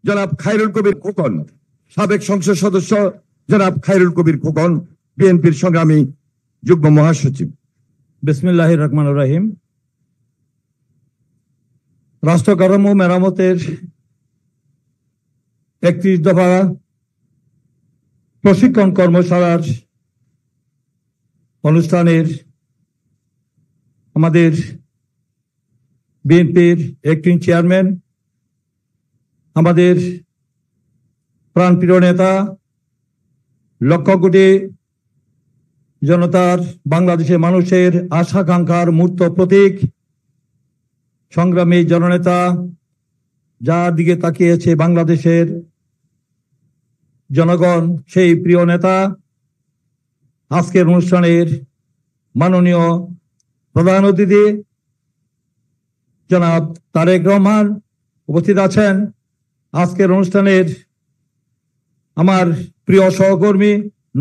জনাব খায়রুল কবির খোকন, সাবেক সংসদ সদস্য জনাব খায়রুল কবির খোকন, বিএনপির সংগ্রামী যুগ্ম মহাসচিব। বিসমিল্লাহির রহমানির রহিম। রাষ্ট্র কাঠামো মেরামতের 31 দফা প্রশিক্ষণ কর্মশালার অনুষ্ঠানের আমাদের বিএনপির অ্যাক্টিং চেয়ারম্যান, আমাদের প্রাণপ্রিয় নেতা, লক্ষ কোটি জনতার, বাংলাদেশের মানুষের আশাকাঙ্ক্ষার মূর্ত প্রতীক, সংগ্রামী জননেতা, যার দিকে তাকিয়েছে বাংলাদেশের জনগণ, সেই প্রিয় নেতা, আজকের অনুষ্ঠানের মাননীয় প্রধান অতিথি জনাব তারেক রহমান উপস্থিত আছেন। আজকের অনুষ্ঠানের আমার প্রিয় সহকর্মী,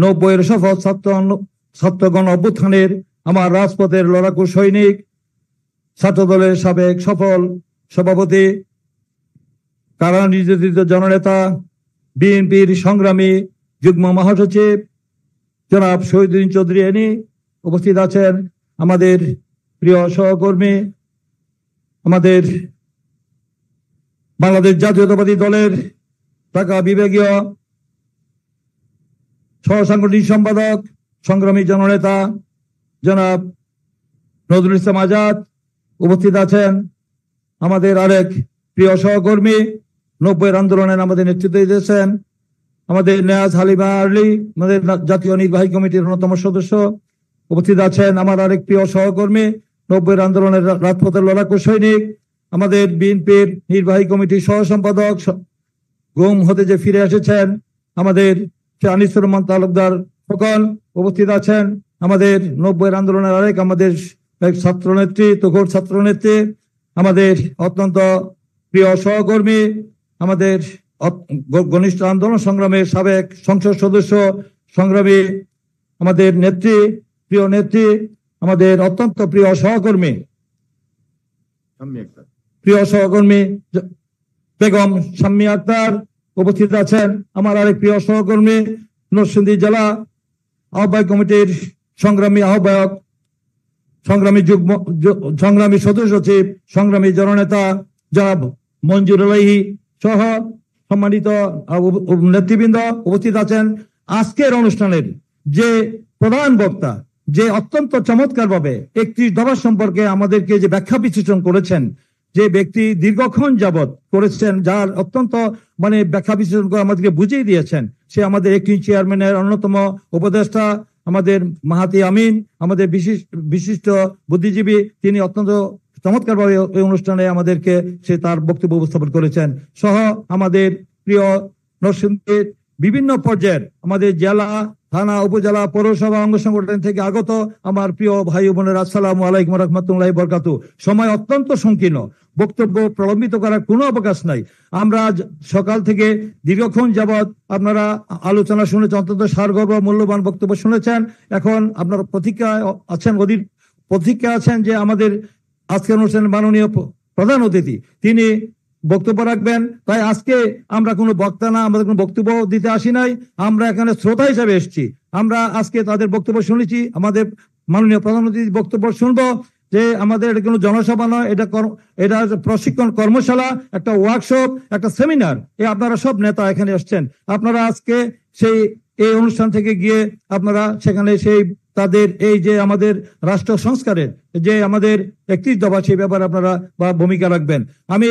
90-এর সফল ছাত্রগণ অভ্যুত্থানের আমার রাজপথের লড়াকু সৈনিক, ছাত্রদলের সাবেক সফল সভাপতি, কারা নির্যাতিত জননেতা, বিএনপির সংগ্রামী যুগ্ম মহাসচিব জনাব শহীদুদ্দিন চৌধুরী এনি উপস্থিত আছেন। আমাদের প্রিয় সহকর্মী, আমাদের বাংলাদেশ জাতীয়তাবাদী দলের ঢাকা বিভাগীয় সহসাংগঠনিক সম্পাদক, সংগ্রামী জননেতা জনাব নজরুল ইসলাম আজাদ উপস্থিত আছেন। আমাদের আরেক প্রিয় সহকর্মী, 90-এর আন্দোলনের আমাদের নেতৃত্ব দিয়েছেন আমাদের নেয়াজ হালিমা আলী, আমাদের জাতীয় নির্বাহী কমিটির অন্যতম সদস্য উপস্থিত আছেন। আমার আরেক প্রিয় সহকর্মী, 90-এর আন্দোলনের রাজপথের লড়াকু সৈনিক, আমাদের বিএনপির নির্বাহী কমিটির সহ সম্পাদক, গুম হতে যে ফিরে এসেছেন আমাদের আনিসুর রহমান তালুকদার খোকন উপস্থিত আছেন। আমাদের 90-এর আন্দোলনের আরেক আমাদের ছাত্রনেত্রী, তুখোড় ছাত্রনেত্রী, আমাদের অত্যন্ত প্রিয় সহকর্মী, আমাদের ঘনিষ্ঠ আন্দোলন সংগ্রামের সাবেক সংসদ সদস্য, সংগ্রামী আমাদের নেত্রী, প্রিয় নেত্রী, আমাদের অত্যন্ত প্রিয় সহকর্মী বেগম শাম্মী আক্তার উপস্থিত আছেন। আমার আরেক প্রিয় সহকর্মী, নরসিংদী জেলা আহ্বায়ক কমিটির সংগ্রামী আহ্বায়ক, সংগ্রামী সদস্য সচিব, সংগ্রামী জননেতা জনাব মঞ্জুর আলাহি সহ সম্মানিত নেতৃবৃন্দ উপস্থিত আছেন। আজকের অনুষ্ঠানের যে প্রধান বক্তা, যে অত্যন্ত চমৎকার ভাবে 31 দফা সম্পর্কে আমাদেরকে যে ব্যাখ্যা বিশ্লেষণ করেছেন, যে ব্যক্তি দীর্ঘক্ষণ যাবৎ করেছেন, যার অত্যন্ত ব্যাখ্যা বিশ্লেষণ করে আমাদেরকে বুঝিয়ে দিয়েছেন, সে আমাদের অ্যাক্টিং চেয়ারম্যানের অন্যতম উপদেষ্টা আমাদের মাহাতি আমিন, আমাদের বিশিষ্ট বুদ্ধিজীবী, তিনি অত্যন্ত চমৎকার ভাবে এই অনুষ্ঠানে আমাদেরকে সে তার বক্তব্য উপস্থাপন করেছেন, সহ আমাদের প্রিয় নরসিংদীর বিভিন্ন পর্যায়ের আমাদের জেলা, থানা, উপজেলা, পৌরসভা অঙ্গ সংগঠন থেকে আগত আমার প্রিয় ভাই বোনের, আসসালামু আলাইকুম রহমতুল্লাহি বরকাতু। সময় অত্যন্ত সংকীর্ণ, বক্তব্য প্রলম্বিত করার কোনো অবকাশ নাই। আমরা সকাল থেকে দীর্ঘক্ষণ যাবৎ আপনারা আলোচনা শুনেছেন, অত্যন্ত সারগর্ভ মূল্যবান বক্তব্য শুনেছেন। এখন আপনারা প্রতীক্ষা আছেন যে আমাদের আজকের অনুষ্ঠানের মাননীয় প্রধান অতিথি তিনি বক্তব্য রাখবেন। তাই আজকে আমরা কোনো বক্তা না, আমাদের কোনো বক্তব্য দিতে আসি নাই, আমরা এখানে শ্রোতা হিসাবে এসেছি। আমরা আজকে তাদের বক্তব্য শুনেছি, আমাদের মাননীয় প্রধান অতিথির বক্তব্য শুনবো। যে আমাদের এটা কোনো জনসভা নয়, এটা প্রশিক্ষণ কর্মশালা, একটা ওয়ার্কশপ, একটা সেমিনার। আপনারা সব নেতা এখানে এসছেন, আপনারা আজকে এই অনুষ্ঠান থেকে গিয়ে আপনারা সেখানে তাদের এই যে আমাদের রাষ্ট্র সংস্কারের যে আমাদের 31 দফা, সেই ব্যাপারে আপনারা ভূমিকা রাখবেন। আমি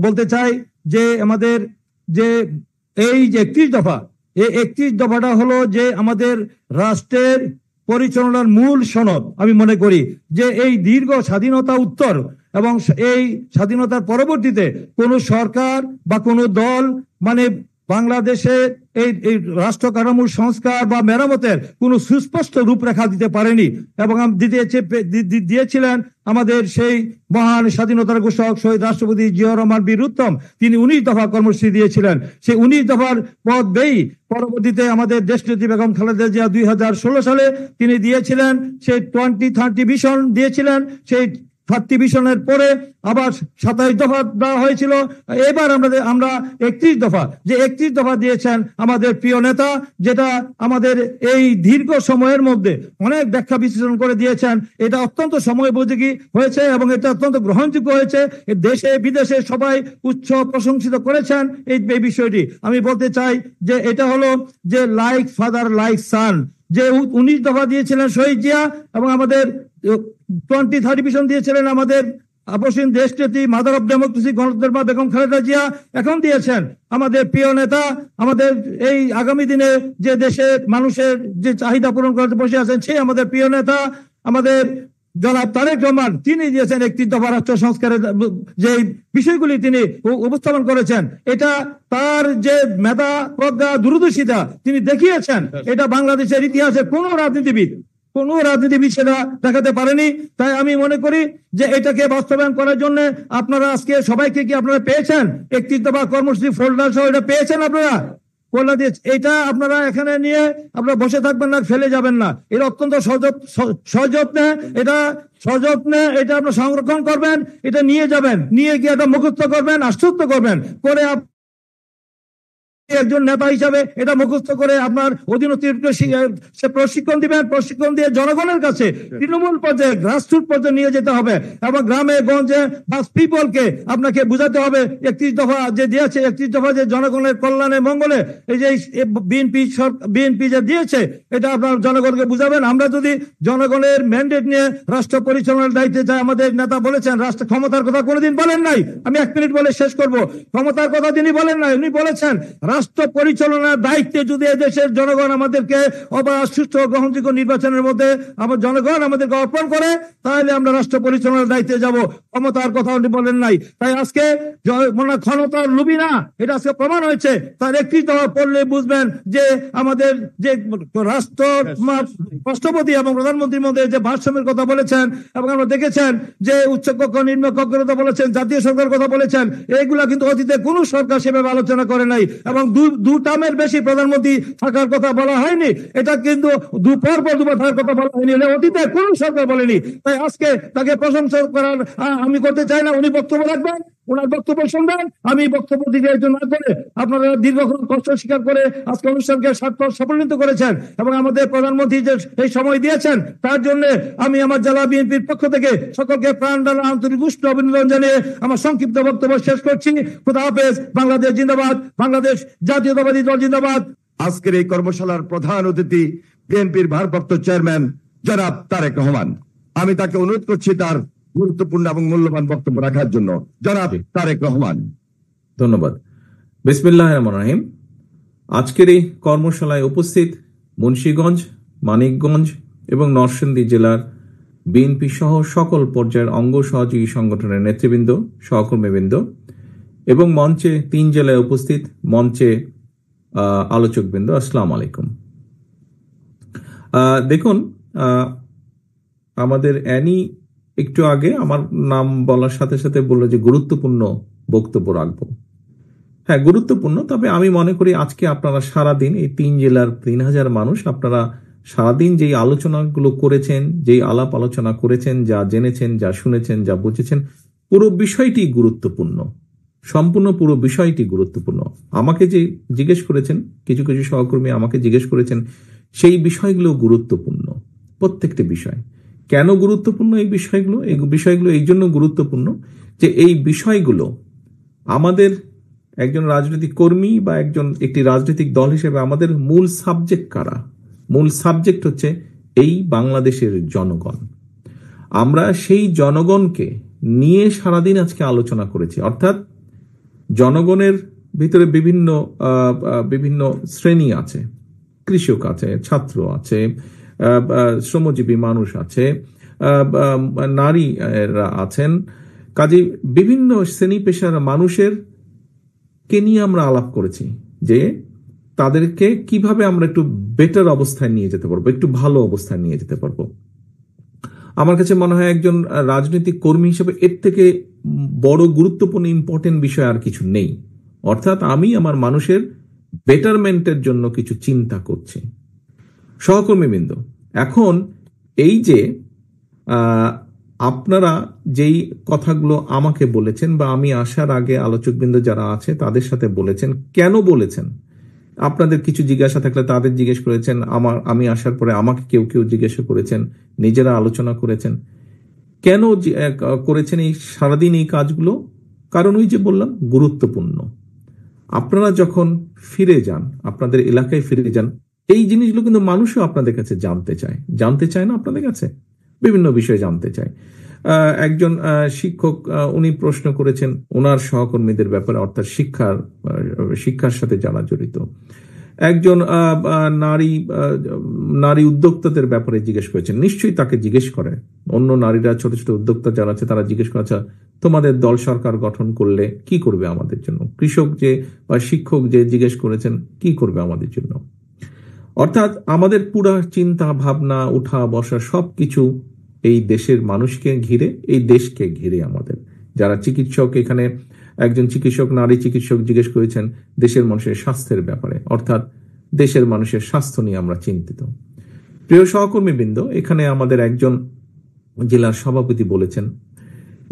বলতে চাই যে আমাদের যে এই যে 31 দফা, এই 31 দফাটা হলো যে আমাদের রাষ্ট্রের পরিচালনার মূল সনদ। আমি মনে করি যে এই দীর্ঘ স্বাধীনতা উত্তর এবং এই স্বাধীনতার পরবর্তীতে কোন সরকার বা কোন দল বাংলাদেশে এই রাষ্ট্র কাঠামোর সংস্কার বা মেরামতের কোন সুস্পষ্ট রূপরেখা দিতে পারেনি, এবং দিয়েছিলেন আমাদের সেই মহান স্বাধীনতার ঘোষক শহীদ রাষ্ট্রপতি জিয়াউর রহমান বীর উত্তম। তিনি 19 দফা কর্মসূচি দিয়েছিলেন। সেই 19 দফার পথ বেই পরবর্তীতে আমাদের দেশনেত্রী বেগম খালেদা জিয়া 2016 সালে তিনি দিয়েছিলেন সেই 2030 ভিশন দিয়েছিলেন। সেই সাবডিভিশনের পরে আবার 27 দফা দেওয়া হয়েছিল। এবার আমরা 31 দফা, যে 31 দফা দিয়েছেন আমাদের প্রিয় নেতা, যেটা আমাদের এই দীর্ঘ সময়ের মধ্যে অনেক ব্যাখ্যা বিশ্লেষণ করে দিয়েছেন। এটা অত্যন্ত সময়োপযোগী হয়েছে এবং এটা অত্যন্ত গ্রহণযোগ্য হয়েছে। দেশে বিদেশে সবাই উচ্চ প্রশংসিত করেছেন এই বিষয়টি। আমি বলতে চাই যে এটা হলো যে লাইক ফাদার লাইক সান, যে 19 দফা দিয়েছিলেন শহীদ জিয়া এবং আমাদের 23 দিয়েছিলেন আমাদের আপসীন দেশনেত্রী মাদার অফ ডেমোক্রেসি গণতন্ত্র বেগম খালেদা জিয়া, এখন দিয়েছেন আমাদের প্রিয় নেতা, আমাদের এই আগামী দিনে যে দেশের মানুষের যে চাহিদা পূরণ করতে বসে আছেন সেই আমাদের প্রিয় নেতা আমাদের জনাব তারেক রহমান, তিনি দিয়েছেন 31 দফা রাষ্ট্র সংস্কারের যে বিষয়গুলি তিনি উপস্থাপন করেছেন। এটা তার যে মেধা প্রজ্ঞা দূরদর্শিতা তিনি দেখিয়েছেন, এটা বাংলাদেশের ইতিহাসে কোনো রাজনীতিবিদ সেটা দেখাতে পারেনি। তাই আমি মনে করি যে এটাকে বাস্তবায়ন করার জন্য আপনারা আজকে সবাইকে কি আপনারা পেয়েছেন 31 দফা কর্মসূচি ফোল্ডার সহ এটা পেয়েছেন আপনারা? এটা আপনারা এখানে নিয়ে আপনারা বসে থাকবেন না, ফেলে যাবেন না। এটা অত্যন্ত সযত্নে এটা আপনারা সংরক্ষণ করবেন, এটা নিয়ে যাবেন, নিয়ে গিয়ে এটা মুখস্থ করবেন, আশ্বস্ত করবেন করে একজন নেতা হিসাবে এটা মুখস্থ করে আপনার অধীনস্থ সে প্রশিক্ষণ দিবেন। প্রশিক্ষণ দিয়ে জনগণের কাছে তৃণমূল পর্যায়ে গ্রাসরুট পর্যায়ে নিয়ে যেতে হবে এবং গ্রামে গঞ্জে পিপলকে আপনাকে বুঝাতে হবে 31 দফা যে দিয়েছে, 31 দফা যে জনগণের কল্যাণে মঙ্গলে এই যে বিএনপি যে দিয়েছে এটা আপনার জনগণকে বুঝাবেন। আমরা যদি জনগণের ম্যান্ডেট নিয়ে রাষ্ট্র পরিচালনার দায়িত্বে যাই, আমাদের নেতা বলেছেন রাষ্ট্র ক্ষমতার কথা কোনোদিন বলেন নাই। আমি 1 মিনিট বলে শেষ করব। ক্ষমতার কথা তিনি বলেন নাই, উনি বলেছেন রাষ্ট্র পরিচালনার দায়িত্বে যদি এদেশের জনগণ আমাদেরকে অবাধ সুষ্ঠু গ্রহণযোগ্য নির্বাচনের মধ্যে আমার জনগণ আমাদেরকে অর্পণ করে তাহলে আমরা রাষ্ট্র পরিচালনার দায়িত্বে যাব। ক্ষমতার কথা উনি বলেন নাই। তাই আজকে ক্ষমতার লুবি না, এটা আজকে প্রমাণ হয়েছে। তার 31 দফা পড়লে বুঝবেন যে আমাদের যে রাষ্ট্র রাষ্ট্রপতি এবং প্রধানমন্ত্রীর মধ্যে যে ভারসাম্যের কথা বলেছেন এবং আমরা দেখেছেন যে উচ্চ কক্ষ নিম্ন কক্ষের কথা বলেছেন, জাতীয় সরকার কথা বলেছেন, এইগুলা কিন্তু অতীতে কোনো সরকার সেভাবে আলোচনা করে নাই এবং দু টার্মের বেশি প্রধানমন্ত্রী থাকার কথা বলা হয়নি। এটা কিন্তু দুবার থাকার কথা বলা হয়নি, অতীতে কোন সরকার বলেনি। তাই আজকে তাকে প্রশংসা করার আমি করতে চাই না। উনি বক্তব্য রাখবেন, ওনার বক্তব্য শুনবেন, আমি বক্তব্য দিতে না করে আপনারা দীর্ঘক্ষণ কষ্ট স্বীকার করে আজকে অনুষ্ঠানকে সফলিত করেছেন এবং আমাদের প্রধানমন্ত্রী যে এই সময় দিয়েছেন তার জন্য আমি আমার জেলা বিএনপির পক্ষ থেকে সকলকে প্রাণ ঢালা আন্তরিক উষ্ণ অভিনন্দন জানিয়ে আমার সংক্ষিপ্ত বক্তব্য শেষ করছি। খুদা হাফেজ। বাংলাদেশ জিন্দাবাদ, বাংলাদেশ জাতীয়তাবাদী দল জিন্দাবাদ। আজকের এই কর্মশালার প্রধান অতিথি বিএনপির ভারপ্রাপ্ত চেয়ারম্যান জনাব তারেক রহমান। আমি তাকে অনুরোধ করছি তার গুরুত্বপূর্ণ এবং মূল্যবান বক্তব্য রাখার জন্য। জনাব তারেক রহমান। ধন্যবাদ। বিসমিল্লাহির রহমানির রহিম। আজকের এই কর্মশালায় উপস্থিত মুন্সিগঞ্জ, মানিকগঞ্জ এবং নরসিংদী জেলার বিএনপি সহ সকল পর্যায়ের অঙ্গ সহযোগী সংগঠনের নেতৃবৃন্দ, সহকর্মীবৃন্দ এবং মঞ্চে 3 জেলায় উপস্থিত মঞ্চে আলোচকবৃন্দ, আসসালামু আলাইকুম। দেখুন, আমাদের অ্যানি একটু আগে আমার নাম বলার সাথে সাথে বললো যে গুরুত্বপূর্ণ বক্তব্য রাখবো। হ্যাঁ, গুরুত্বপূর্ণ। তবে আমি মনে করি আজকে আপনারা সারাদিন এই 3 জেলার 3000 মানুষ আপনারা সারাদিন যেই আলোচনাগুলো করেছেন, যেই আলাপ আলোচনা করেছেন, যা জেনেছেন, যা শুনেছেন, যা বুঝেছেন, পুরো বিষয়টি গুরুত্বপূর্ণ। সম্পূর্ণ পুরো বিষয়টি গুরুত্বপূর্ণ। আমাকে যে জিজ্ঞেস করেছেন, কিছু কিছু সহকর্মী আমাকে জিজ্ঞেস করেছেন, সেই বিষয়গুলো গুরুত্বপূর্ণ। প্রত্যেকটি বিষয় কেন গুরুত্বপূর্ণ? এই বিষয়গুলো এই জন্য গুরুত্বপূর্ণ যে এই বিষয়গুলো আমাদের একজন রাজনৈতিক কর্মী বা একটি রাজনৈতিক দল হিসেবে আমাদের মূল সাবজেক্ট কারা? মূল সাবজেক্ট হচ্ছে এই বাংলাদেশের জনগণ। আমরা সেই জনগণকে নিয়ে সারাদিন আজকে আলোচনা করেছি। অর্থাৎ জনগণের ভিতরে বিভিন্ন শ্রেণী আছে, কৃষক আছে, ছাত্র আছে, শ্রমজীবী মানুষ আছে, নারীরা আছেন। কাজে বিভিন্ন শ্রেণী পেশার মানুষের কে নিয়ে আমরা আলাপ করেছি যে তাদেরকে কিভাবে আমরা একটু বেটার অবস্থায় নিয়ে যেতে পারবো, একটু ভালো অবস্থায় নিয়ে যেতে পারবো। আমার কাছে মনে হয় একজন রাজনৈতিক কর্মী হিসেবে এর থেকে বড় গুরুত্বপূর্ণ ইম্পর্টেন্ট বিষয় আর কিছু নেই। অর্থাৎ আমি আমার মানুষের বেটারমেন্টের জন্য কিছু চিন্তা করছি। সহকর্মীবৃন্দ, এখন এই যে আপনারা যেই কথাগুলো আমাকে বলেছেন বা আমি আসার আগে আলোচকবৃন্দ যারা আছে তাদের সাথে বলেছেন, কেন বলেছেন? আপনাদের কিছু জিজ্ঞাসা থাকলে তাদের জিজ্ঞেস করেছেন, আমি আসার পরে আমাকে কেউ কেউ জিজ্ঞাসা করেছেন, নিজেরা আলোচনা করেছেন। কেন করেছেন এই সারাদিন এই কাজগুলো? কারণ ওই যে বললাম, গুরুত্বপূর্ণ। আপনারা যখন ফিরে যান, আপনাদের এলাকায় ফিরে যান, এই জিনিসগুলো কিন্তু মানুষও আপনাদের কাছে জানতে চায় না আপনাদের কাছে, বিভিন্ন বিষয়ে জানতে চায়। একজন শিক্ষক উনি প্রশ্ন করেছেন ওনার সহকর্মীদের ব্যাপারে, অর্থাৎ শিক্ষার সাথে যারা জড়িত। একজন নারী উদ্যোক্তাদের ব্যাপারে জিজ্ঞেস করেছেন, নিশ্চয়ই তাকে জিজ্ঞেস করে অন্য নারীরা, ছোট ছোট উদ্যোক্তা যারা আছে তারা জিজ্ঞেস করে, আচ্ছা তোমাদের দল সরকার গঠন করলে কি করবে আমাদের জন্য? কৃষক যে বা শিক্ষক যে জিজ্ঞেস করেছেন কি করবে আমাদের জন্য। অর্থাৎ আমাদের পুরা চিন্তা ভাবনা, উঠা বসা সবকিছু এই দেশের মানুষকে ঘিরে, এই দেশকে ঘিরে। আমাদের যারা চিকিৎসক, এখানে একজন চিকিৎসক, নারী চিকিৎসক জিজ্ঞেস করেছেন দেশের মানুষের স্বাস্থ্যের ব্যাপারে, অর্থাৎ দেশের মানুষের স্বাস্থ্য নিয়ে আমরা চিন্তিত। প্রিয় সহকর্মীবৃন্দ, এখানে আমাদের একজন জেলার সভাপতি বলেছেন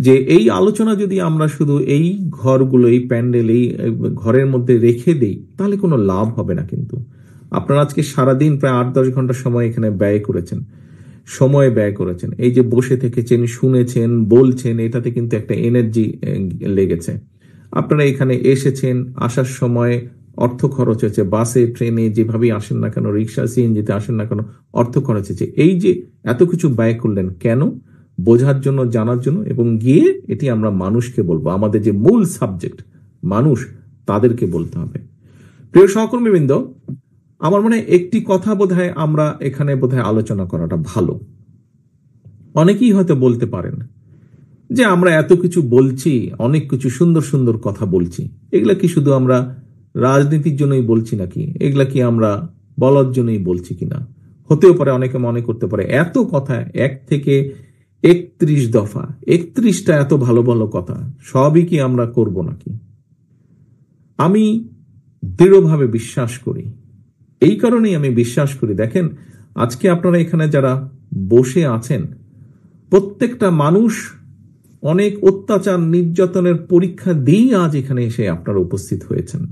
যে এই আলোচনা যদি আমরা শুধু এই ঘরগুলো, এই প্যান্ডেল, এই ঘরের মধ্যে রেখে দেই তাহলে কোনো লাভ হবে না। কিন্তু আপনারা আজকে সারাদিন প্রায় 8-10 ঘন্টা সময় এখানে ব্যয় করেছেন, এই যে বসে থেকেছেন, শুনেছেন, বলছেন, এটাতে কিন্তু একটা এনার্জি লেগেছে। আপনারা এখানে এসেছেন, আসার সময় অর্থ খরচ হয়েছে, বাসে ট্রেনে যেভাবেই আসেন না কেন, রিক্সা সিএনজিতে আসেন না কেন, অর্থ খরচ হয়েছে। এই যে এত কিছু ব্যয় করলেন কেন? বোঝার জন্য, জানার জন্য, এবং গিয়ে এটি আমরা মানুষকে বলবো, আমাদের যে মূল সাবজেক্ট মানুষ, তাদেরকে বলতে হবে। প্রিয় সহকর্মীবৃন্দ, আমার মনে হয় একটি কথা বোধহয় আমরা এখানে আলোচনা করাটা ভালো। অনেকেই হয়তো বলতে পারেন যে আমরা এত কিছু বলছি, অনেক কিছু সুন্দর সুন্দর কথা বলছি, এগুলা কি শুধু আমরা রাজনীতির জন্যই বলছি নাকি? এগুলা কি আমরা বলার জন্যই বলছি কিনা? হতেও পারে, অনেকে মনে করতে পারে এত কথা, 1 থেকে 31 দফা, 31টা এত ভালো ভালো কথা, সবই কি আমরা করব নাকি? আমি দৃঢ়ভাবে বিশ্বাস করি, এই কারণেই আমি বিশ্বাস করি, দেখেন আজকে আপনারা এখানে যারা বসে আছেন, প্রত্যেকটা মানুষ অনেক অত্যাচার, নির্যাতনের পরীক্ষা দিয়েই আজ এখানে এসে আপনারা উপস্থিত হয়েছেন।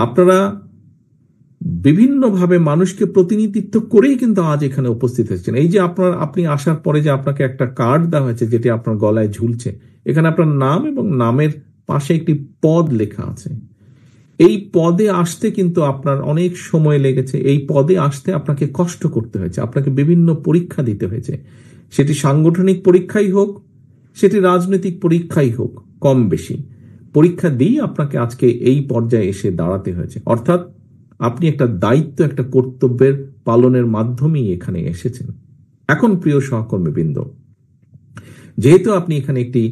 আপনারা বিভিন্নভাবে মানুষকে প্রতিনিধিত্ব করেই কিন্তু আজ এখানে উপস্থিত হয়েছেন। এই যে আপনি আসার পরে যে আপনাকে একটা কার্ড দেওয়া হয়েছে, যেটি আপনার গলায় ঝুলছে, এখানে আপনার নাম এবং নামের পাশে একটি পদ লেখা আছে। এই পদে আসতে কিন্তু আপনার অনেক সময় লেগেছে, এই পদে আসতে আপনাকে কষ্ট করতে হয়েছে, আপনাকে বিভিন্ন পরীক্ষা দিতে হয়েছে, সেটি সাংগঠনিক পরীক্ষাই হোক, সেটি রাজনৈতিক পরীক্ষাই হোক, কম বেশি পরীক্ষা দিয়ে আপনাকে আজকে এই পর্যায়ে এসে দাঁড়াতে হয়েছে। অর্থাৎ আপনি একটা দায়িত্ব, একটা কর্তব্যের পালনের মাধ্যমেই এখানে এসেছেন। এখন প্রিয় সহকর্মীবৃন্দ, যেহেতু আপনি এখানে একটি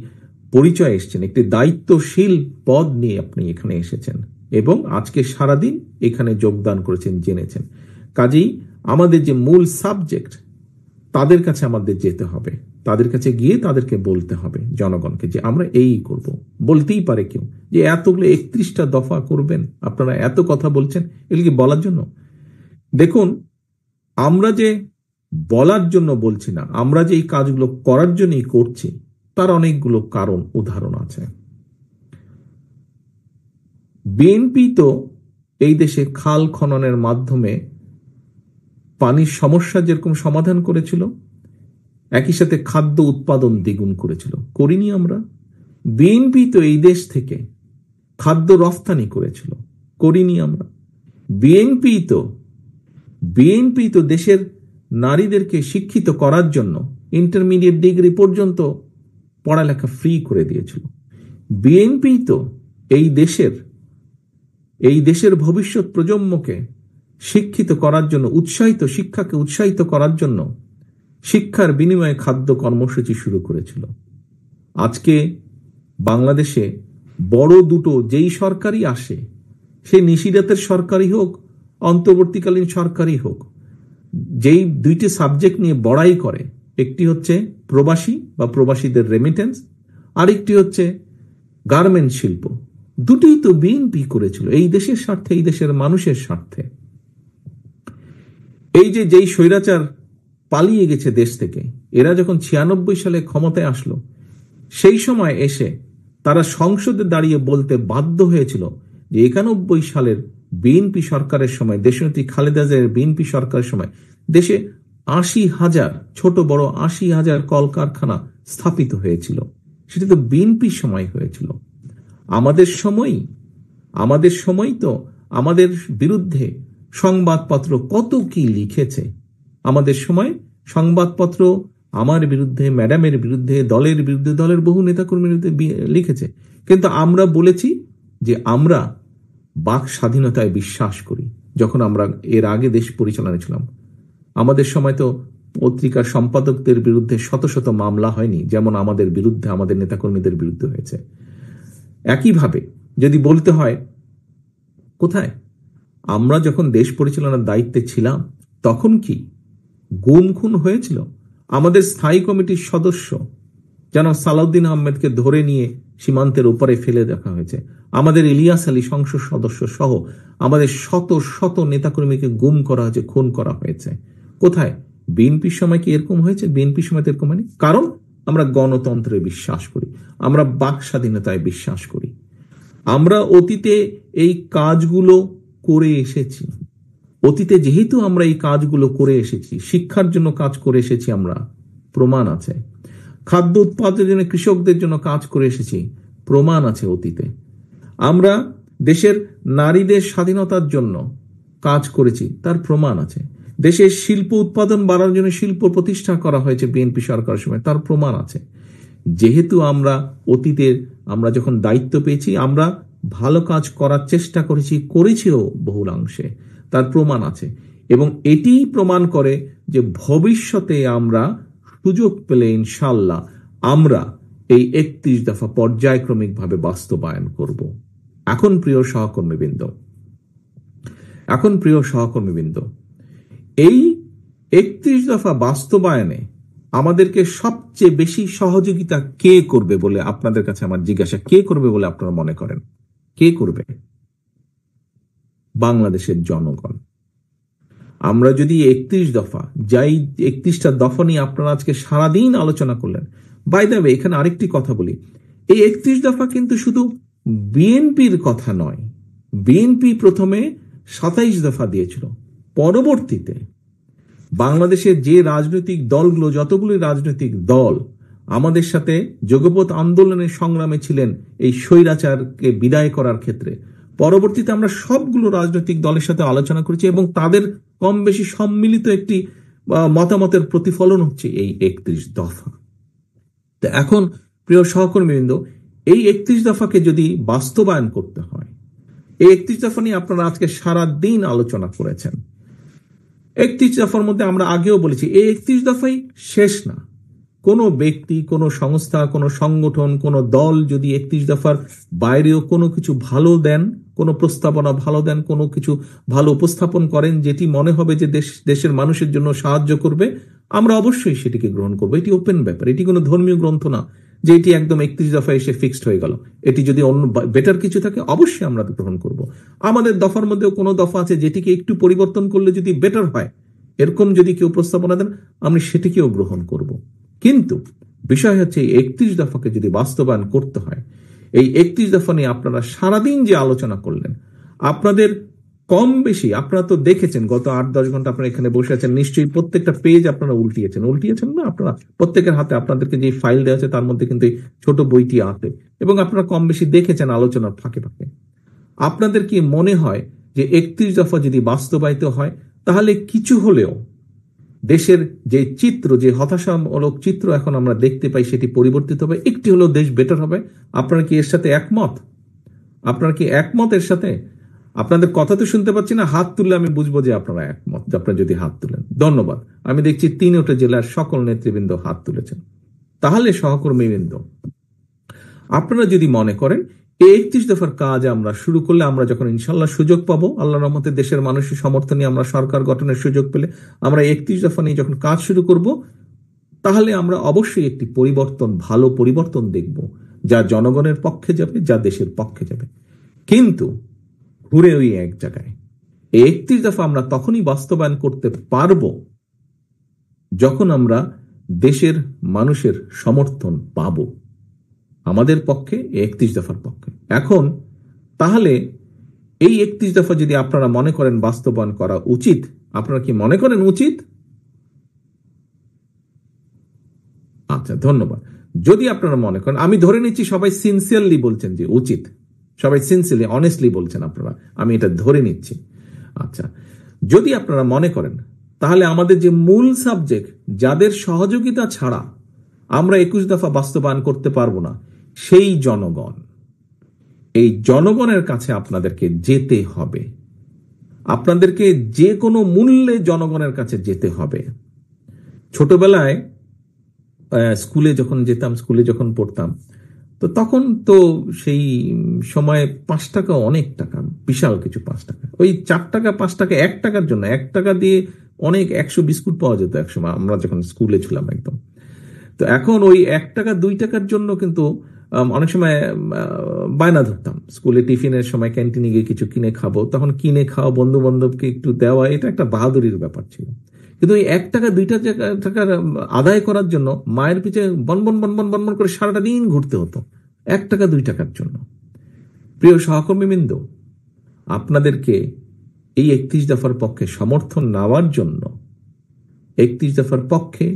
পরিচয় এসেছেন, একটি দায়িত্বশীল পদ নিয়ে আপনি এখানে এসেছেন এবং আজকে সারাদিন এখানে যোগদান করেছেন, জেনেছেন, কাজেই আমাদের যে মূল সাবজেক্ট, তাদের কাছে আমাদের যেতে হবে, তাদের কাছে গিয়ে তাদেরকে বলতে হবে, জনগণকে, যে আমরা এই করব। বলতেই পারে কেউ যে এতগুলো 31টা দফা করবেন, আপনারা এত কথা বলছেন, এগুলো কি বলার জন্য? দেখুন, আমরা যে বলার জন্য বলছি না, আমরা যে এই কাজগুলো করার জন্যই করছি, তার অনেকগুলো কারণ, উদাহরণ আছে। বিএনপি তো এই দেশে খাল খননের মাধ্যমে পানির সমস্যা যেরকম সমাধান করেছিল, একই সাথে খাদ্য উৎপাদন দ্বিগুণ করেছিল, করিনি আমরা? বিএনপি তো এই দেশ থেকে খাদ্য রফতানি করেছিল, করিনি আমরা? বিএনপি তো দেশের নারীদেরকে শিক্ষিত করার জন্য ইন্টারমিডিয়েট ডিগ্রি পর্যন্ত পড়ালেখা ফ্রি করে দিয়েছিল। বিএনপি তো এই দেশের ভবিষ্যৎ প্রজন্মকে শিক্ষিত করার জন্য, শিক্ষাকে উৎসাহিত করার জন্য শিক্ষার বিনিময়ে খাদ্য কর্মসূচি শুরু করেছিল। আজকে বাংলাদেশে বড় দুটো যেই সরকারই আসে, সে নিশিরাতের সরকারই হোক, অন্তর্বর্তীকালীন সরকারই হোক, যেই 2টি সাবজেক্ট নিয়ে বড়াই করে, একটি হচ্ছে প্রবাসী বা প্রবাসীদের রেমিটেন্স, আরেকটি হচ্ছে গার্মেন্ট শিল্প। দুটোই তো বিএনপি করেছিল এই দেশের স্বার্থে, এই দেশের মানুষের স্বার্থে। এই যে যেই স্বৈরাচার পালিয়ে গেছে দেশ থেকে। এরা যখন 96 সালে ক্ষমতায় আসলো, সেই সময় এসে তারা সংসদে দাঁড়িয়ে বলতে বাধ্য হয়েছিল যে 91 সালের বিএনপি সরকারের সময়, দেশনেত্রী খালেদা জিয়ার বিএনপি সরকারের সময় দেশে 80,000 ছোট বড় 80,000 কলকারখানা স্থাপিত হয়েছিল। সেটা তো বিএনপির সময় হয়েছিল। আমাদের সময় তো আমাদের বিরুদ্ধে সংবাদপত্র কত কি লিখেছে। আমাদের সময় সংবাদপত্র আমার বিরুদ্ধে, ম্যাডামের বিরুদ্ধে, দলের বিরুদ্ধে, দলের বহু নেতাকর্মীর বিরুদ্ধে লিখেছে। কিন্তু আমরা বলেছি যে আমরা বাক স্বাধীনতায় বিশ্বাস করি। যখন আমরা এর আগে দেশ পরিচালনা ছিলাম, আমাদের সময় তো পত্রিকার সম্পাদকদের বিরুদ্ধে শত শত মামলা হয়নি, যেমন আমাদের বিরুদ্ধে, আমাদের নেতাকর্মীদের বিরুদ্ধে হয়েছে। একইভাবে যদি বলতে হয় কোথায় আমরা যখন দেশ পরিচালনার দায়িত্বে ছিলাম, তখন কি গুম খুন হয়েছিল? আমাদের স্থায়ী কমিটির সদস্য জনাব সালাউদ্দিন আহমেদকে ধরে নিয়ে সীমান্তের উপরে ফেলে দেখা হয়েছে। আমাদের ইলিয়াস আলী সংসদ সদস্য সহ আমাদের শত শত নেতাকর্মীকে গুম করা হয়েছে, খুন করা হয়েছে। কোথায়? বিএনপির সময় কি এরকম হয়েছে? বিএনপির সময় তো এরকম হয়নি। কারণ আমরা গণতন্ত্রে বিশ্বাস করি, আমরা বাক স্বাধীনতায় বিশ্বাস করি। আমরা অতীতে এই কাজগুলো করে এসেছি। অতীতে যেহেতু আমরা এই কাজগুলো করে এসেছি, শিক্ষার জন্য কাজ করে এসেছি, আমরা প্রমাণ আছে। খাদ্য উৎপাদনের জন্য কৃষকদের জন্য কাজ করে এসেছি, প্রমাণ আছে অতীতে। আমরা দেশের নারীদের স্বাধীনতার জন্য কাজ করেছি, তার প্রমাণ আছে। দেশের শিল্প উৎপাদন বাড়ানোর জন্য শিল্প প্রতিষ্ঠা করা হয়েছে বিএনপি সরকারের সময়, তার প্রমাণ আছে। যেহেতু আমরা অতীতের আমরা যখন দায়িত্ব পেয়েছি, আমরা ভালো কাজ করার চেষ্টা করেছিও বহুলাংশে, তার প্রমাণ আছে। এবং এটি প্রমাণ করে যে ভবিষ্যতে আমরা সুযোগ পেলে ইনশাল্লাহ আমরা এই 31 দফা পর্যায়ক্রমিকভাবে বাস্তবায়ন করব। এখন প্রিয় সহকর্মীবৃন্দ, এই 31 দফা বাস্তবায়নে আমাদেরকে সবচেয়ে বেশি সহযোগিতা কে করবে বলে আপনাদের কাছে আমার জিজ্ঞাসা, কে করবে বলে আপনারা মনে করেন? কে করবে? বাংলাদেশের জনগণ। আমরা যদি 31 দফা, যাই 31টা দফা নিয়ে আপনারা আজকে সারাদিন আলোচনা করলেন। বাই দ্য ওয়ে, এখানে আরেকটি কথা বলি, এই 31 দফা কিন্তু শুধু বিএনপির কথা নয়। বিএনপি প্রথমে 27 দফা দিয়েছিল, পরবর্তীতে বাংলাদেশের যে রাজনৈতিক দলগুলো, যতগুলি রাজনৈতিক দল আমাদের সাথে যোগপথ আন্দোলনের সংগ্রামে ছিলেন এই স্বৈরাচারকে বিদায় করার ক্ষেত্রে, পরবর্তীতে আমরা সবগুলো রাজনৈতিক দলের সাথে আলোচনা করেছি এবং তাদের কম বেশি সম্মিলিত একটি মতামতের প্রতিফলন হচ্ছে এই 31 দফা। তো এখন প্রিয় সহকর্মীবৃন্দ, এই 31 দফাকে যদি বাস্তবায়ন করতে হয়, এই 31 দফা নিয়ে আপনারা আজকে সারা দিন আলোচনা করেছেন। 31 দফার মধ্যে আমরা আগেও বলেছি, এই 31 দফাই শেষ না। কোনো ব্যক্তি, কোনো সংস্থা, কোনো সংগঠন, কোনো দল যদি 31 দফার বাইরেও কোনো কিছু ভালো দেন, কোনো প্রস্তাবনা ভালো দেন, কোনো কিছু ভালো উপস্থাপন করেন যেটি মনে হবে যে দেশের মানুষের জন্য সাহায্য করবে, আমরা অবশ্যই সেটিকে গ্রহণ করবো। এটি ওপেন ব্যাপার, এটি কোনো ধর্মীয় গ্রন্থ না যে এটি একদম 31 দফা এসে ফিক্সড হয়ে গেল। এটি যদি অন্য বেটার কিছু থাকে অবশ্যই আমরা গ্রহণ করব। আমাদের দফার মধ্যেও কোনো দফা আছে যেটিকে একটু পরিবর্তন করলে যদি বেটার হয়, এরকম যদি কেউ প্রস্তাবনা দেন, আমি সেটিকেও গ্রহণ করব। কিন্তু বিষয় হচ্ছে এই 31 দফাকে যদি বাস্তবায়ন করতে হয়, এই 31 দফা নিয়ে আপনারা সারাদিন যে আলোচনা করলেন, আপনাদের কম বেশি আপনারা তো দেখেছেন, গত 8-10 ঘন্টা আপনারা এখানে বসে আছেন, নিশ্চয়ই প্রত্যেকটা পেজ আপনারা উল্টিয়েছেন না? আপনারা প্রত্যেকের হাতে আপনাদেরকে যে ফাইল দেওয়া আছে তার মধ্যে কিন্তু ছোট বইটি আছে এবং আপনারা কম বেশি দেখেছেন আলোচনার ফাঁকে ফাঁকে। আপনাদের কি মনে হয় যে 31 দফা যদি বাস্তবায়িত হয়, তাহলে কিছু হলেও দেশের যে চিত্র, যে হতাশামূলক চিত্র এখন আমরা দেখতে পাই, সেটি পরিবর্তিত হবে, একটি হলেও দেশ বেটার হবে? আপনারা কি এর সাথে একমত? আপনারা কি একমত এর সাথে? আপনাদের কথা তো শুনতে পাচ্ছি না, হাত তুললে আমি বুঝবো যে আপনারা একমত, আপনারা যদি হাত তুলেন। ধন্যবাদ। আমি দেখছি 3টা জেলার সকল নেতৃবৃন্দ হাত তুলেছেন। তাহলে সহকর্মীবৃন্দ, আপনারা যদি মনে করেন এই 31 দফার কাজ আমরা শুরু করলে, আমরা যখন ইনশাল্লাহ সুযোগ পাবো, আল্লাহর রহমতে দেশের মানুষের সমর্থন নিয়ে আমরা সরকার গঠনের সুযোগ পেলে, আমরা 31 দফা নিয়ে যখন কাজ শুরু করব, তাহলে আমরা অবশ্যই একটি পরিবর্তন, ভালো পরিবর্তন দেখব, যা জনগণের পক্ষে যাবে, যা দেশের পক্ষে যাবে। কিন্তু ঘুরে ওই এক জায়গায়, এই 31 দফা আমরা তখনই বাস্তবায়ন করতে পারবো যখন আমরা দেশের মানুষের সমর্থন পাব আমাদের পক্ষে 31 দফার পক্ষে। এখন তাহলে এই 31 দফা যদি আপনারা মনে করেন বাস্তবায়ন করা উচিত, আপনারা কি মনে করেন উচিত? আচ্ছা, ধন্যবাদ। যদি আপনারা মনে করেন, আমি ধরে নিচ্ছি সবাই সিনসিয়ারলি বলছেন যে উচিত, সবাই সিনসিয়ারলি অনেস্টলি বলছেন আপনারা, আমি এটা ধরে নিচ্ছি। আচ্ছা, যদি আপনারা মনে করেন, তাহলে আমাদের যে মূল সাবজেক্ট, যাদের সহযোগিতা ছাড়া আমরা 21 দফা বাস্তবায়ন করতে পারবো না, সেই জনগণ, এই জনগণের কাছে আপনাদেরকে যেতে হবে। আপনাদেরকে যে কোনো মূল্যে জনগণের কাছে যেতে হবে। ছোটবেলায় স্কুলে যখন যেতাম, স্কুলে যখন পড়তাম, তো তখন তো সেই সময় 5 টাকা অনেক টাকা, বিশাল কিছু। 5 টাকা, ওই 4 টাকা 5 টাকা, 1 টাকার জন্য 1 টাকা দিয়ে অনেক 100 বিস্কুট পাওয়া যেত একসময়, আমরা যখন স্কুলে ছিলাম একদম। তো এখন ওই 1 টাকা 2 টাকার জন্য কিন্তু অনেক সময় বায়না ধরতাম, স্কুলে টিফিনের সময় ক্যান্টিনে গিয়ে কিছু কিনে খাবো, তখন কিনে খাওয়া, বন্ধু বান্ধবকে একটু দেওয়া, এটা একটা বাহাদুরির ব্যাপার ছিল। কিন্তু ওই 1 টাকা 2 টাকার আদায় করার জন্য মায়ের পিছে বনবন বনবন বনবন করে সারাটা দিন ঘুরতে হতো 1 টাকা 2 টাকার জন্য। প্রিয় সহকর্মীবৃন্দ, আপনাদেরকে এই 31 দফার পক্ষে সমর্থন নেওয়ার জন্য, 31 দফার পক্ষে,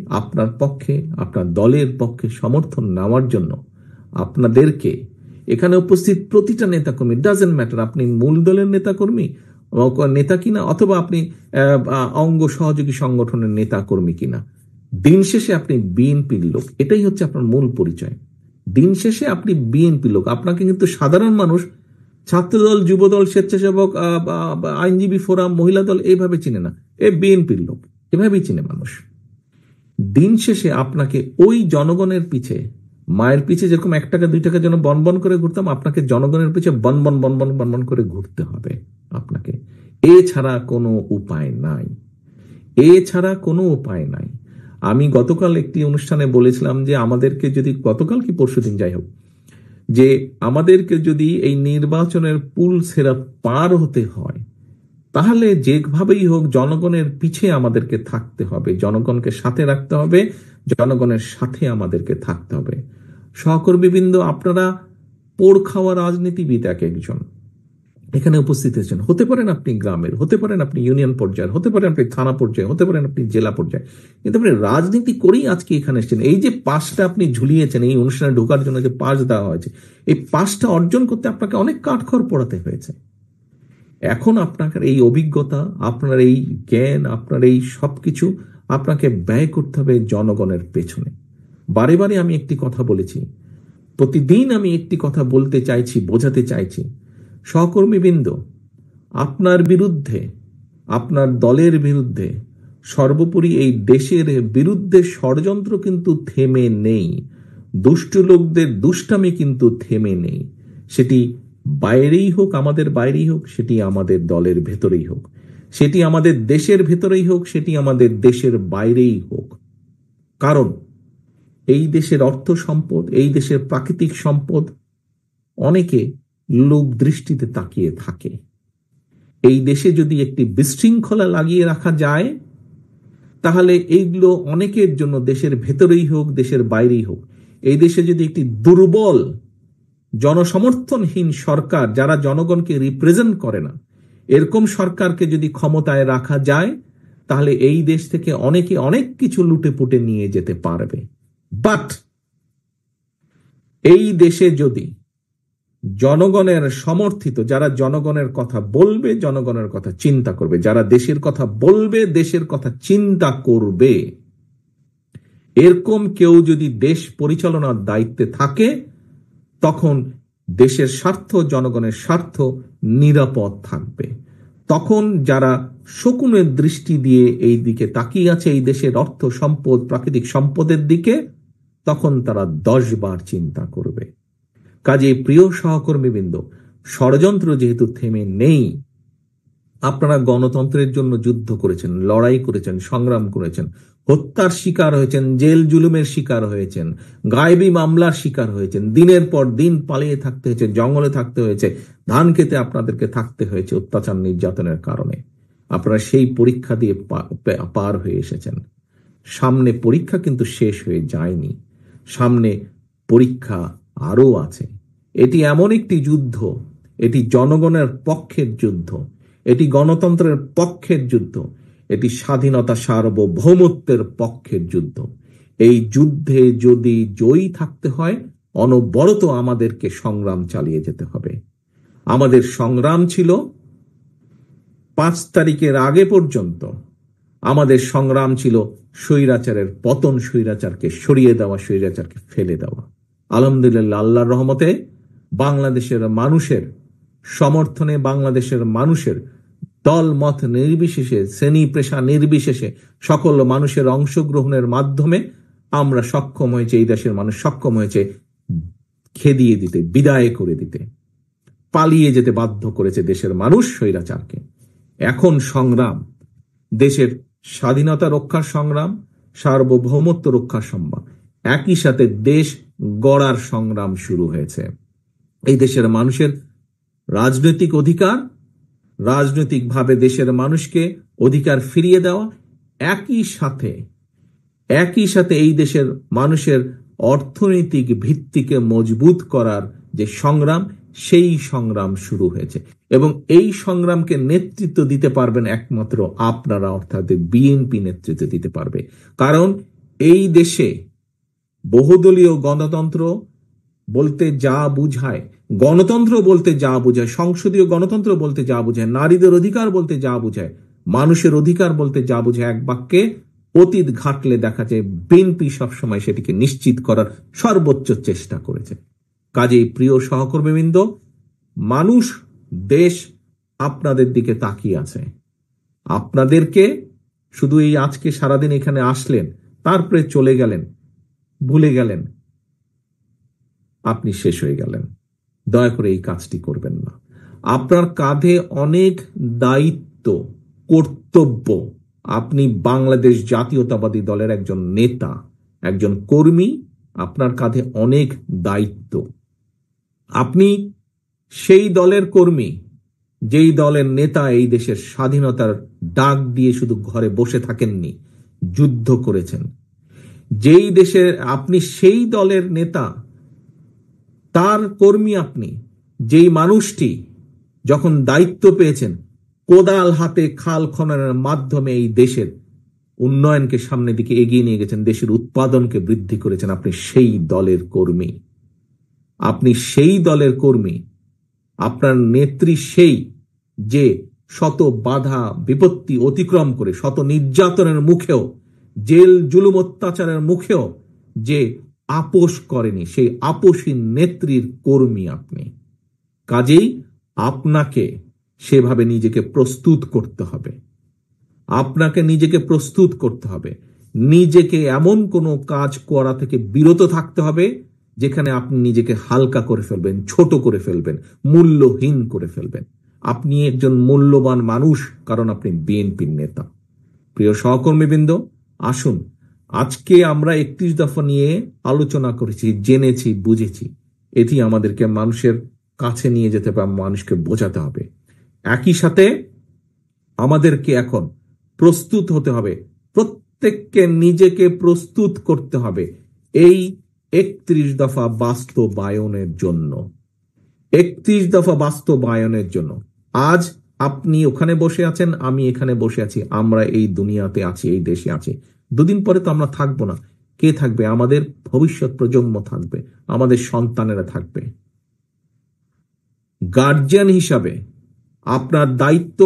আপনার দলের পক্ষে সমর্থন নেওয়ার জন্য আপনাদেরকে এখানে উপস্থিত প্রতিটা নেতাকর্মী, ডাজেন্ট ম্যাটার আপনি মূল দলের নেতা কিনা, অথবা আপনি অঙ্গ সহযোগী সংগঠনের নেতা কর্মী কিনা, দিন শেষে আপনি বিএনপির লোক, এটাই হচ্ছে আপনার মূল পরিচয়। দিন শেষে আপনি বিএনপি লোক। আপনাকে কিন্তু সাধারণ মানুষ ছাত্রদল, যুবদল, স্বেচ্ছাসেবক, আইনজীবী ফোরাম, মহিলা দল এইভাবে চিনে না, এ বিএনপির লোক, এভাবেই চিনে মানুষ। দিন শেষে আপনাকে ওই জনগণের পিছে, মায়ের পিছে যেরকম 1 টাকা 2 টাকার জন্য বনবন করে ঘুরতাম, আপনাকে জনগণের পিছে বনবন বনবন বনবন করে ঘুরতে হবে আপনাকে। এছাড়া কোনো উপায় নাই, এছাড়া কোনো উপায় নাই। আমি গতকাল একটি অনুষ্ঠানে বলেছিলাম যে আমাদেরকে যদি, গতকাল কি পরশুদিন যাই হোক, যে আমাদেরকে যদি এই নির্বাচনের পুল সেরা পার হতে হয়, তাহলে যেভাবেই হোক জনগণের পিছে আমাদেরকে থাকতে হবে, জনগণকে সাথে রাখতে হবে, জনগণের সাথে আমাদেরকে থাকতে হবে। সহকর্মীবৃন্দ, আপনারা পোড় খাওয়া রাজনীতিবিদ এক একজন এখানে উপস্থিত হয়েছেন। হতে পারেন আপনি গ্রামের, হতে পারেন আপনি ইউনিয়ন পর্যায়ের, হতে পারেন আপনি থানা পর্যায়ে, হতে পারেন আপনি জেলা পর্যায়ে, কিন্তু আপনি রাজনীতি করেই আজকে এখানে এসেছেন। এই যে পাসটা আপনি ঝুলিয়েছেন, এই অনুষ্ঠানে ঢোকার জন্য যে পাস দেওয়া হয়েছে, এই পাসটা অর্জন করতে আপনাকে অনেক কাঠখড় পোড়াতে হয়েছে। এখন আপনার এই অভিজ্ঞতা, আপনার এই জ্ঞান, আপনার এই সবকিছু আপনাকে ব্যয় করতে হবে জনগণের পেছনে। বারে বারে আমি একটি কথা বলেছি, প্রতিদিন আমি একটি কথা বলতে চাইছি, বোঝাতে চাইছি, সহকর্মীবৃন্দ, আপনার বিরুদ্ধে, আপনার দলের বিরুদ্ধে, সর্বোপরি এই দেশের বিরুদ্ধে ষড়যন্ত্র কিন্তু থেমে নেই। দুষ্ট লোকদের দুষ্টামি কিন্তু থেমে নেই। সেটি বাইরেই হোক, আমাদের বাইরেই হোক, সেটি আমাদের দলের ভেতরেই হোক, সেটি আমাদের দেশের ভেতরেই হোক, সেটি আমাদের দেশের বাইরেই হোক। কারণ এই দেশের অর্থ সম্পদ, এই দেশের প্রাকৃতিক সম্পদ অনেকে লোভ দৃষ্টিতে তাকিয়ে থাকে। এই দেশে যদি একটি বিশৃঙ্খলা লাগিয়ে রাখা যায়, তাহলে এইগুলো অনেকের জন্য, দেশের ভেতরেই হোক, দেশের বাইরেই হোক, এই দেশে যদি একটি দুর্বল, জনসমর্থনহীন সরকার, যারা জনগণকে রিপ্রেজেন্ট করে না, এরকম সরকারকে যদি ক্ষমতায় রাখা যায়, তাহলে এই দেশ থেকে অনেকে অনেক কিছু লুটে পুটে নিয়ে যেতে পারবে। বাট এই দেশে যদি জনগণের সমর্থিত, যারা জনগণের কথা বলবে, জনগণের কথা চিন্তা করবে, যারা দেশের কথা বলবে, দেশের কথা চিন্তা করবে, এরকম কেউ যদি দেশ পরিচালনার দায়িত্বে থাকে, তখন দেশের স্বার্থ, জনগণের স্বার্থ নিরাপদ থাকবে। তখন যারা শকুনের দৃষ্টি দিয়ে এই দিকে তাকিয়ে আছে, এই দেশের অর্থ সম্পদ, প্রাকৃতিক সম্পদের দিকে, তখন তারা 10 বার চিন্তা করবে। কাজে প্রিয় সহকর্মীবৃন্দ, ষড়যন্ত্র যেহেতু থেমে নেই, আপনারা গণতন্ত্রের জন্য যুদ্ধ করেছেন, লড়াই করেছেন, সংগ্রাম করেছেন, হত্যার শিকার হয়েছেন, জেল জুলুমের শিকার হয়েছেন, গায়েবী মামলার শিকার হয়েছেন, দিনের পর দিন পালিয়ে থাকতে হয়েছে, জঙ্গলে থাকতে হয়েছে, ধান খেতে আপনাদেরকে থাকতে হয়েছে অত্যাচার নির্যাতনের কারণে। আপনারা সেই পরীক্ষা দিয়ে পার হয়ে এসেছেন। সামনে পরীক্ষা কিন্তু শেষ হয়ে যায়নি, সামনে পরীক্ষা আরো আছে। এটি এমন একটি যুদ্ধ, এটি জনগণের পক্ষের যুদ্ধ, এটি গণতন্ত্রের পক্ষের যুদ্ধ, এটি স্বাধীনতা সার্বভৌমত্বের পক্ষের যুদ্ধ। এই যুদ্ধে যদি জয়ী থাকতে হয়, অনবরত আমাদেরকে সংগ্রাম চালিয়ে যেতে হবে। আমাদের সংগ্রাম ছিল 5 তারিখের আগে পর্যন্ত, আমাদের সংগ্রাম ছিল স্বৈরাচারের পতন, স্বৈরাচারকে সরিয়ে দেওয়া, স্বৈরাচারকে ফেলে দেওয়া। আলহামদুলিল্লাহ, আল্লাহর রহমতে বাংলাদেশের মানুষের সমর্থনে, বাংলাদেশের মানুষের দল মত নির্বিশেষে, শ্রেণী পেশা নির্বিশেষে সকল মানুষের অংশগ্রহণের মাধ্যমে আমরা সক্ষম হয়েছে, এই দেশের মানুষ সক্ষম হয়েছে খেদিয়ে দিতে, বিদায় করে দিতে, পালিয়ে যেতে বাধ্য করেছে দেশের মানুষ স্বৈরাচারকে। এখন সংগ্রাম দেশের স্বাধীনতা রক্ষার সংগ্রাম, সার্বভৌমত্ব রক্ষার সংগ্রাম, একই সাথে দেশ গড়ার সংগ্রাম শুরু হয়েছে। এই দেশের মানুষের রাজনৈতিক অধিকার, রাজনৈতিকভাবে দেশের মানুষকে অধিকার ফিরিয়ে দেওয়া, একই সাথে এই দেশের মানুষের অর্থনৈতিক ভিত্তিকে মজবুত করার যে সংগ্রাম, সেই সংগ্রাম শুরু হয়েছে। এবং এই সংগ্রামকে নেতৃত্ব দিতে পারবেন একমাত্র আপনারা, অর্থাৎ বিএনপি নেতৃত্ব দিতে পারবে। কারণ এই দেশে বহুদলীয় গণতন্ত্র বলতে যা বুঝায়, গণতন্ত্র বলতে যা বুঝায়, সংসদীয় গণতন্ত্র বলতে যা বুঝায়, নারীদের অধিকার বলতে যা বুঝায়, মানুষের অধিকার বলতে যা বুঝায়, এক বাক্যে অতীত ঘাটলে দেখা যায় বিএনপি সবসময় সেটিকে নিশ্চিত করার সর্বোচ্চ চেষ্টা করেছে। কাজেই প্রিয় সহকর্মীবৃন্দ, মানুষ, দেশ আপনাদের দিকে তাকিয়ে আছে। আপনাদেরকে শুধু এই আজকে সারাদিন এখানে আসলেন, তারপরে চলে গেলেন, ভুলে গেলেন, আপনি শেষ হয়ে গেলেন। দয়া করে এই কাজটি করবেন না। আপনার কাঁধে অনেক দায়িত্ব, কর্তব্য। আপনি বাংলাদেশ জাতীয়তাবাদী দলের একজন নেতা, একজন কর্মী, আপনার কাঁধে অনেক দায়িত্ব। আপনি সেই দলের কর্মী, যেই দলের নেতা এই দেশের স্বাধীনতার ডাক দিয়ে শুধু ঘরে বসে থাকেননি, যুদ্ধ করেছেন। যেই দেশের আপনি সেই দলের নেতা, তার কর্মী আপনি, যেই মানুষটি যখন দায়িত্ব পেয়েছেন, কোদাল হাতে খাল খননের মাধ্যমে এই দেশের উন্নয়নকে সামনের দিকে এগিয়ে নিয়ে গেছেন, দেশের উৎপাদনকে বৃদ্ধি করেছেন। আপনি সেই দলের কর্মী, আপনি সেই দলের কর্মী। আপনার নেত্রী সেই যে শত বাধা বিপত্তি অতিক্রম করে, শত নির্যাতনের মুখেও, জেল জুলুম অত্যাচারের মুখেও যে আপোষ করেনি, সেই আপোষী নেত্রীর কর্মী আপনি। কাজেই আপনাকে সেভাবে নিজেকে প্রস্তুত করতে হবে, আপনাকে নিজেকে প্রস্তুত করতে হবে। নিজেকে এমন কোনো কাজ করা থেকে বিরত থাকতে হবে যেখানে আপনি নিজেকে হালকা করে ফেলবেন, ছোট করে ফেলবেন, মূল্যহীন করে ফেলবেন। আপনি একজন মূল্যবান মানুষ, কারণ আপনি বিএনপির নেতা। প্রিয় সহকর্মীবৃন্দ, আসুন, আজকে আমরা 31 দফা নিয়ে আলোচনা করেছি, জেনেছি, বুঝেছি। এটি আমাদেরকে মানুষের কাছে নিয়ে যেতে হবে, মানুষকে বোঝাতে হবে। একই সাথে আমাদেরকে এখন প্রস্তুত হতে হবে, প্রত্যেককে নিজেকে প্রস্তুত করতে হবে এই 31 দফা বাস্তবায়নের জন্য। 31 দফা বাস্তবায়নের জন্য। আজ আপনি ওখানে বসে আছেন, আমি এখানে বসে আছি, আমরা এই দুনিয়াতে আছি, এই দেশে আছি। দুদিন পরে তো আমরা থাকবো না। কে থাকবে? আমাদের ভবিষ্যৎ প্রজন্ম থাকবে, আমাদের সন্তানেরা থাকবে। গার্জিয়ান হিসাবে আপনার দায়িত্ব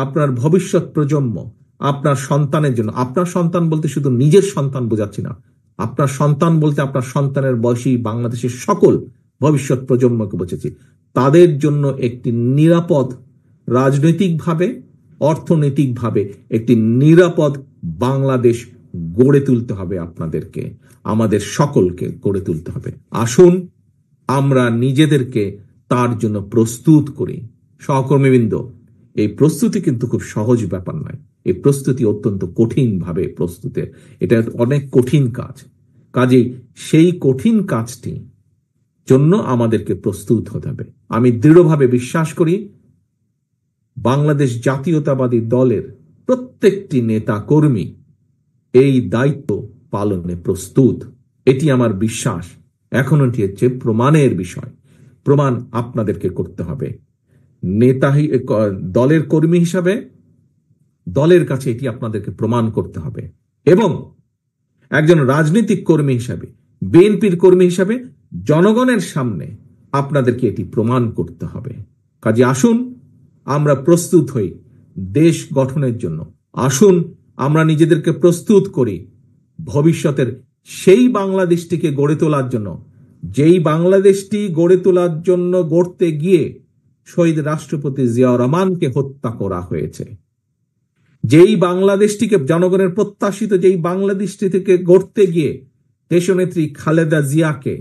আপনার ভবিষ্যৎ প্রজন্ম, আপনার সন্তানের জন্য। আপনার সন্তান বলতে শুধু নিজের সন্তান বোঝাচ্ছি না, আপনার সন্তান বলতে আপনার সন্তানের বয়সী বাংলাদেশের সকল ভবিষ্যৎ প্রজন্মকে বোঝাচ্ছি। তাদের জন্য একটি নিরাপদ, রাজনৈতিকভাবে, অর্থনৈতিকভাবে একটি নিরাপদ বাংলাদেশ গড়ে তুলতে হবে। আপনাদেরকে, আমাদের সকলকে গড়ে তুলতে হবে। আসুন আমরা নিজেদেরকে তার জন্য প্রস্তুত করি। সহকর্মীবৃন্দ, এই প্রস্তুতি কিন্তু খুব সহজ ব্যাপার নয়। এই প্রস্তুতি অত্যন্ত কঠিন ভাবে প্রস্তুতের, এটা অনেক কঠিন কাজ। কাজেই সেই কঠিন কাজটি জন্য আমাদেরকে প্রস্তুত হতে হবে। আমি দৃঢ়ভাবে বিশ্বাস করি বাংলাদেশ জাতীয়তাবাদী দলের প্রত্যেকটি নেতা কর্মী এই দায়িত্ব পালনে প্রস্তুত। এটি আমার বিশ্বাস। এখন এটি হচ্ছে প্রমাণের বিষয়। প্রমাণ আপনাদেরকে করতে হবে। নেতা দলের কর্মী হিসাবে দলের কাছে এটি আপনাদেরকে প্রমাণ করতে হবে, এবং একজন রাজনৈতিক কর্মী হিসাবে, বিএনপির কর্মী হিসাবে জনগণের সামনে আপনাদেরকে এটি প্রমাণ করতে হবে। কাজে আসুন আমরা প্রস্তুত হই দেশ গঠনের জন্য। আসুন আমরা নিজেদেরকে প্রস্তুত করি ভবিষ্যতের সেই বাংলাদেশটিকে গড়ে তোলার জন্য, যেই বাংলাদেশটি গড়ে তোলার জন্য গড়তে গিয়ে শহীদ রাষ্ট্রপতি জিয়াউর রহমানকে হত্যা করা হয়েছে। যেই বাংলাদেশটিকে, জনগণের প্রত্যাশিত যেই বাংলাদেশটি থেকে গড়তে গিয়ে দেশনেত্রী খালেদা জিয়াকে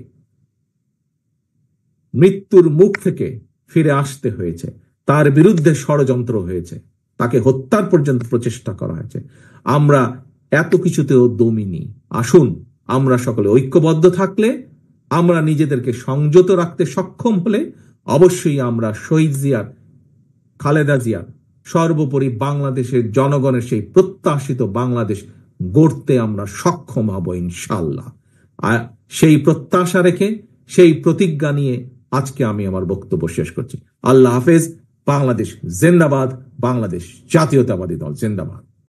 মৃত্যুর মুখ থেকে ফিরে আসতে হয়েছে, তার বিরুদ্ধে ষড়যন্ত্র হয়েছে, তাকে হত্যার পর্যন্ত প্রচেষ্টা করা হয়েছে। আমরা এত কিছুতেও দমিনি। আসুন আমরা সকলে ঐক্যবদ্ধ থাকলে, আমরা নিজেদেরকে সংযত রাখতে সক্ষম হলে অবশ্যই আমরা শহীদ জিয়ার, খালেদা জিয়ার, সর্বোপরি বাংলাদেশের জনগণের সেই প্রত্যাশিত বাংলাদেশ গড়তে আমরা সক্ষম হব ইনশাআল্লাহ। আর সেই প্রত্যাশা রেখে, সেই প্রতিজ্ঞা নিয়ে আজকে আমি আমার বক্তব্য শেষ করছি। আল্লাহ হাফেজ। বাংলাদেশ জিন্দাবাদ। বাংলাদেশ জাতীয়তাবাদী দল জিন্দাবাদ।